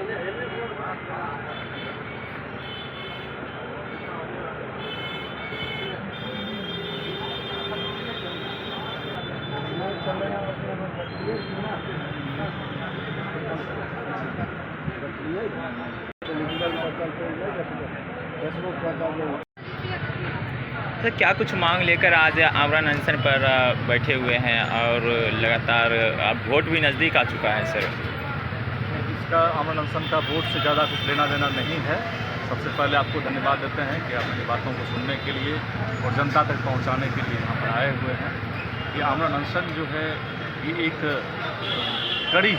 Sir, क्या कुछ मांग लेकर आज आमरण अनशन पर बैठे हुए हैं और लगातार अब वोट भी नज़दीक आ चुका है सर? इसका आमरण अनशन का वोट से ज़्यादा कुछ लेना देना नहीं है। सबसे पहले आपको धन्यवाद देते हैं कि आप मेरी बातों को सुनने के लिए और जनता तक पहुंचाने के लिए यहाँ पर आए हुए हैं। ये आमरण अनशन जो है ये एक कड़ी,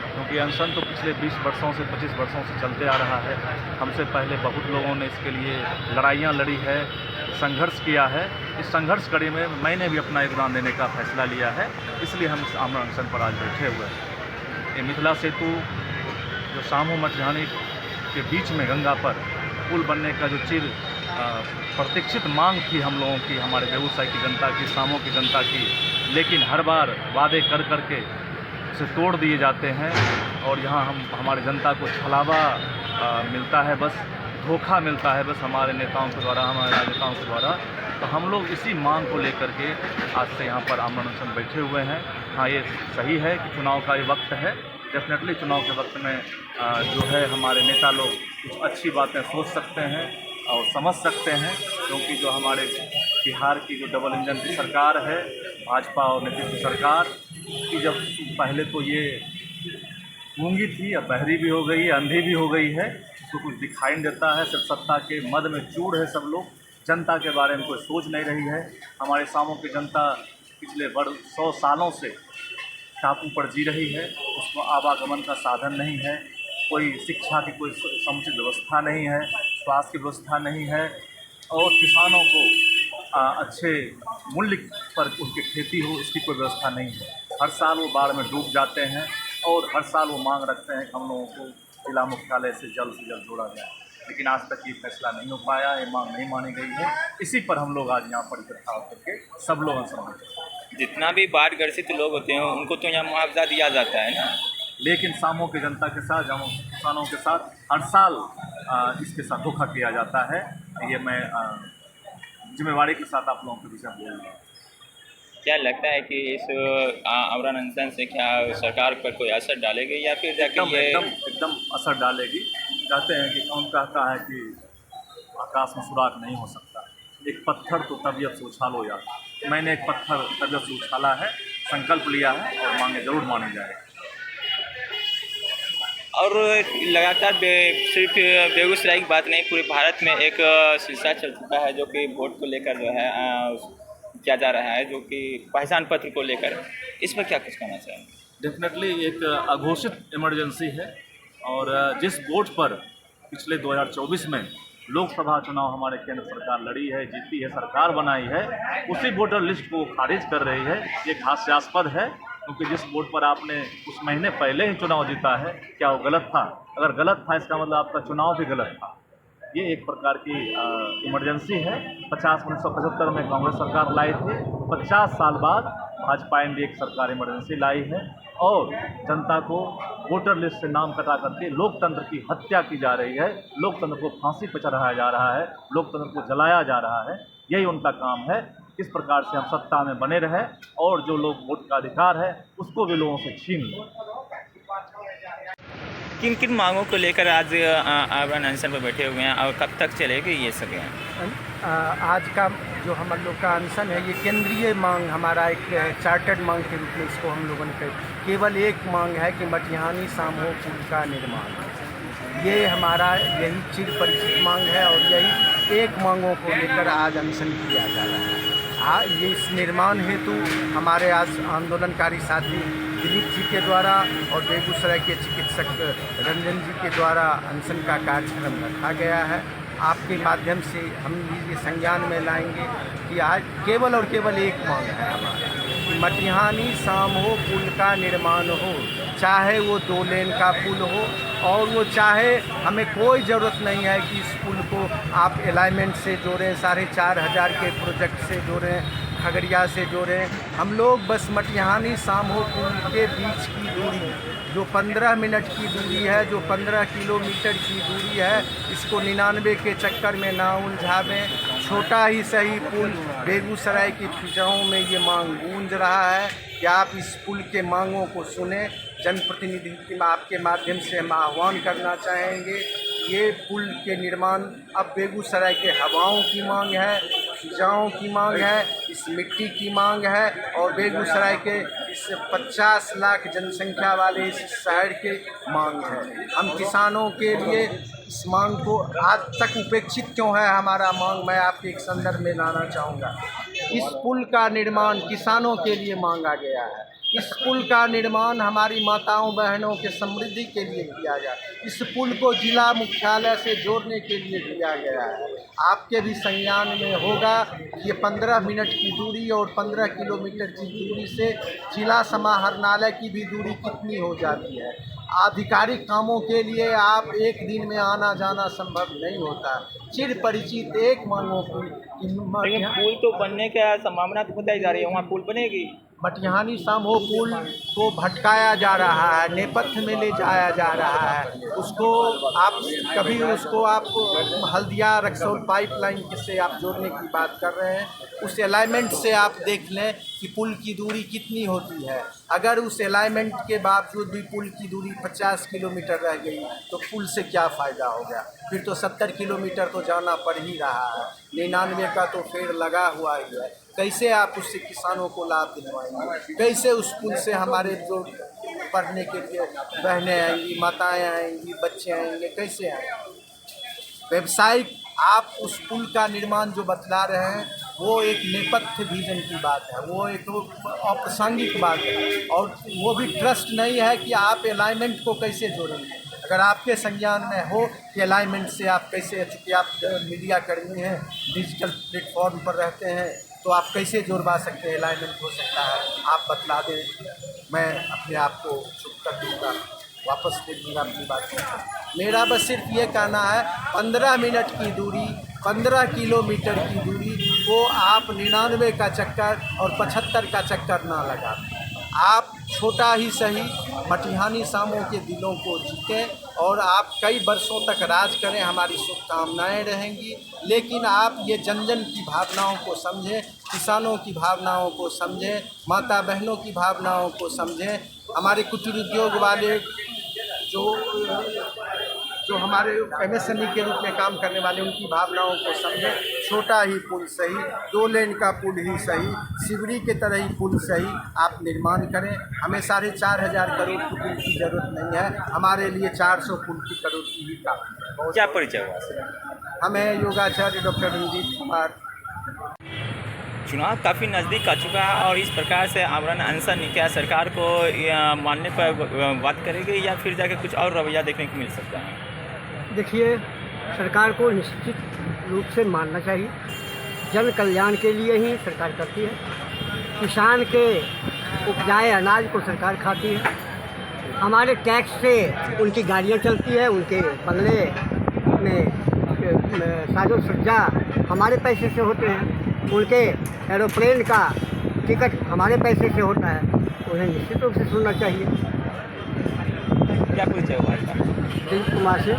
क्योंकि अनशन तो पिछले 20 वर्षों से 25 वर्षों से चलते आ रहा है। हमसे पहले बहुत लोगों ने इसके लिए लड़ाइयाँ लड़ी है, संघर्ष किया है। इस संघर्ष कड़ी में मैंने भी अपना योगदान देने का फैसला लिया है, इसलिए हम इस आमरण अनशन पर आज बैठे हुए हैं। ये मिथिला सेतु जो सामू मटिहानी के बीच में गंगा पर पुल बनने का जो चिर प्रतीक्षित मांग थी हम लोगों की, हमारे बेगूसराय की जनता की, सामू की जनता की, लेकिन हर बार वादे कर के उसे तोड़ दिए जाते हैं और यहाँ हमारे जनता को छलावा मिलता है, बस धोखा मिलता है बस हमारे नेताओं के द्वारा, हमारे राजनेताओं के द्वारा। तो हम लोग इसी मांग को लेकर के आज से यहाँ पर आमरण अनशन बैठे हुए हैं। हाँ, ये सही है कि चुनाव का ये वक्त है। डेफिनेटली चुनाव के वक्त में जो है हमारे नेता लोग कुछ अच्छी बातें सोच सकते हैं और समझ सकते हैं, क्योंकि जो हमारे बिहार की जो डबल इंजन की सरकार है, भाजपा और नीतीश की सरकार की, जब पहले तो ये गूंगी थी, अब बहरी भी हो गई है, अंधी भी हो गई है, तो कुछ दिखाई नहीं देता है। सिर्फ सत्ता के मद में चूर है सब लोग, जनता के बारे में कोई सोच नहीं रही है। हमारे सामों की जनता पिछले 100 सालों से टापू पर जी रही है, उसको आवागमन का साधन नहीं है, कोई शिक्षा की कोई समुचित व्यवस्था नहीं है, स्वास्थ्य की व्यवस्था नहीं है, और किसानों को अच्छे मूल्य पर उनकी खेती हो इसकी कोई व्यवस्था नहीं है। हर साल वो बाढ़ में डूब जाते हैं और हर साल वो मांग रखते हैं कि हम लोगों को जिला मुख्यालय से जल्द जोड़ा जाए, लेकिन आज तक ये फैसला नहीं हो पाया, ये मांग नहीं मानी गई है। इसी पर हम लोग आज यहाँ पर इकट्ठा होकर के सब लोग अनशन, जितना भी बाढ़ ग्रसित लोग होते हैं उनको तो यहाँ मुआवजा दिया जाता है ना, लेकिन सामों की जनता के साथ, किसानों के साथ हर साल इसके साथ धोखा किया जाता है। ये मैं जिम्मेवारी के साथ आप लोगों के विषय बोल रहा हूँ। क्या लगता है कि इस आमरण अनशन से क्या सरकार पर कोई असर डालेगी या फिर एकदम असर डालेगी। कहते हैं कि कौन कहता है कि आकाश में सुराख नहीं हो सकता, एक पत्थर तो तबीयत से उछाल हो जाता है। मैंने एक पत्थर तबीयत से उछाला है, संकल्प लिया है और मांगे जरूर मानी जाएगी। और लगातार सिर्फ बेगूसराय की बात नहीं, पूरे भारत में एक सिलसिला चल चुका है जो कि वोट को लेकर जो है किया जा रहा है, जो कि पहचान पत्र को लेकर, इस पर क्या कुछ कहना चाहेंगे? डेफिनेटली एक अघोषित इमरजेंसी है, और जिस वोट पर पिछले 2024 में लोकसभा चुनाव हमारे केंद्र सरकार लड़ी है, जीती है, सरकार बनाई है, उसी वोटर लिस्ट को खारिज कर रही है। ये हास्यास्पद है, क्योंकि जिस वोट पर आपने कुछ महीने पहले ही चुनाव जीता है, क्या वो गलत था? अगर गलत था इसका मतलब आपका चुनाव भी गलत था। ये एक प्रकार की इमरजेंसी है। 1975 में कांग्रेस सरकार लाई थी, 50 साल बाद भाजपा एनडीए की सरकार इमरजेंसी लाई है, और जनता को वोटर लिस्ट से नाम कटा करके लोकतंत्र की हत्या की जा रही है, लोकतंत्र को फांसी पर चढ़ाया जा रहा है, लोकतंत्र को जलाया जा रहा है। यही उनका काम है। किस प्रकार से हम सत्ता में बने रहें और जो लोग वोट का अधिकार है उसको भी लोगों से छीन लें। किन किन मांगों को लेकर आज आमरण अनशन पर बैठे हुए हैं और कब तक चलेगी ये सब? आज का जो हम लोग का अनशन है, ये केंद्रीय मांग, हमारा एक चार्टर्ड मांग के रूप में इसको हम लोगों ने कही। केवल एक मांग है कि मटिहानी सामूह पुल का निर्माण, ये हमारा यही चिर परिचित मांग है और यही एक मांगों को लेकर आज अनशन किया जा रहा है। ये इस निर्माण हेतु हमारे आज आंदोलनकारी साथी दिलीप जी के द्वारा और बेगूसराय के चिकित्सक रंजन जी के द्वारा अनशन का कार्यक्रम रखा गया है। आपके माध्यम से हम ये संज्ञान में लाएंगे कि आज केवल और केवल एक मांग है हमारा कि मटिहानी सामूह पुल का निर्माण हो, चाहे वो 2 लेन का पुल हो, और वो चाहे हमें कोई ज़रूरत नहीं है कि इस पुल को आप अलाइनमेंट से जोड़ें, 4500 के प्रोजेक्ट से जोड़ें, खगड़िया से जोड़ें। हम लोग बस मटिहानी सामहो पुल के बीच की दूरी जो 15 मिनट की दूरी है, जो 15 किलोमीटर की दूरी है, इसको 99 के चक्कर में ना उलझावें। छोटा ही सही पुल बेगूसराय की फिजाओं में ये मांग गूंज रहा है कि आप इस पुल के मांगों को सुने। जनप्रतिनिधि के आपके माध्यम से हम आह्वान करना चाहेंगे, ये पुल के निर्माण अब बेगूसराय के हवाओं की मांग है, फिजाओं की मांग है, इस मिट्टी की मांग है और बेगूसराय के इस 50 लाख जनसंख्या वाले इस शहर के मांग है। हम किसानों के लिए इस मांग को आज तक उपेक्षित क्यों है हमारा मांग, मैं आपके एक संदर्भ में लाना चाहूँगा। इस पुल का निर्माण किसानों के लिए मांगा गया है। इस पुल का निर्माण हमारी माताओं बहनों के समृद्धि के लिए किया गया। इस पुल को जिला मुख्यालय से जोड़ने के लिए किया गया है। आपके भी संज्ञान में होगा कि ये 15 मिनट की दूरी और 15 किलोमीटर की दूरी से जिला समाहरणालय की भी दूरी कितनी हो जाती है। आधिकारिक कामों के लिए आप एक दिन में आना जाना संभव नहीं होता। चिर परिचित एक मांगों लेकिन पुल तो बनने की संभावना तो बताई जा रही है, वहाँ पुल बनेगी। मटिहानी सामहो पुल को भटकाया जा रहा है, नेपथ्य में ले जाया जा रहा है। उसको आप कभी उसको आप हल्दिया रक्सौल पाइपलाइन से आप जोड़ने की बात कर रहे हैं, उस अलाइनमेंट से आप देख लें कि पुल की दूरी कितनी होती है। अगर उस अलाइनमेंट के बावजूद भी पुल की दूरी 50 किलोमीटर रह गई तो पुल से क्या फ़ायदा हो गया। फिर तो 70 किलोमीटर तो जाना पड़ ही रहा है। 99 का तो फेर लगा हुआ ही है। कैसे आप उससे किसानों को लाभ दिलवाएंगे, कैसे उस पुल से हमारे जो पढ़ने के लिए बहनें आएंगी, माताएं आएंगी, बच्चे आएंगे, कैसे आएंगे। व्यवसायिक आप उस पुल का निर्माण जो बतला रहे हैं वो एक नेपथ्य विजन की बात है, वो एक अप्रासंगिक बात है और वो भी ट्रस्ट नहीं है कि आप अलाइनमेंट को कैसे जोड़ेंगे। अगर आपके संज्ञान में हो कि अलाइनमेंट से आप कैसे, चूँकि आप मीडिया कर्मी हैं, डिजिटल प्लेटफॉर्म पर रहते हैं, तो आप कैसे जोड़वा सकते हैं, अलाइनमेंट हो सकता है, आप बतला दें। मैं अपने आप को चुप कर दूँगा, वापस ले लूँगा अपनी बात को। मेरा बस सिर्फ ये कहना है 15 मिनट की दूरी, 15 किलोमीटर की दूरी को आप 99 का चक्कर और 75 का चक्कर ना लगा। आप छोटा ही सही मटिहानी सामों के दिलों को जीतें और आप कई वर्षों तक राज करें, हमारी शुभकामनाएं रहेंगी। लेकिन आप ये जन जन की भावनाओं को समझें, किसानों की भावनाओं को समझें, माता बहनों की भावनाओं को समझें, हमारे कुटीर उद्योग वाले जो हमारे एमएसएमई के रूप में काम करने वाले उनकी भावनाओं को समझें। छोटा ही पुल सही, 2 लेन का पुल ही सही, सिवड़ी के तरह ही पुल सही आप निर्माण करें। हमें 4,500 करोड़ की पुल की ज़रूरत नहीं है, हमारे लिए 400 पुल की करोड़ की ही काफ़ी है। क्या परिचय हुआ सर? हमें योगाचार्य डॉक्टर रंजीत कुमार। चुनाव काफ़ी नज़दीक आ चुका है और इस प्रकार से आमरण अनशन क्या सरकार को मानने पर बात करेगी या फिर जाके कुछ और रवैया देखने को मिल सकता है? देखिए, सरकार को निश्चित रूप से मानना चाहिए। जन कल्याण के लिए ही सरकार करती है। किसान के उपजाए अनाज को सरकार खाती है। हमारे टैक्स से उनकी गाड़ियाँ चलती है, उनके बंगले में साजो सज्जा हमारे पैसे से होते हैं, उनके एरोप्लेन का टिकट हमारे पैसे से होता है। उन्हें निश्चित रूप से सुनना चाहिए। क्या परिचय हुआ? रंजीत कुमार से।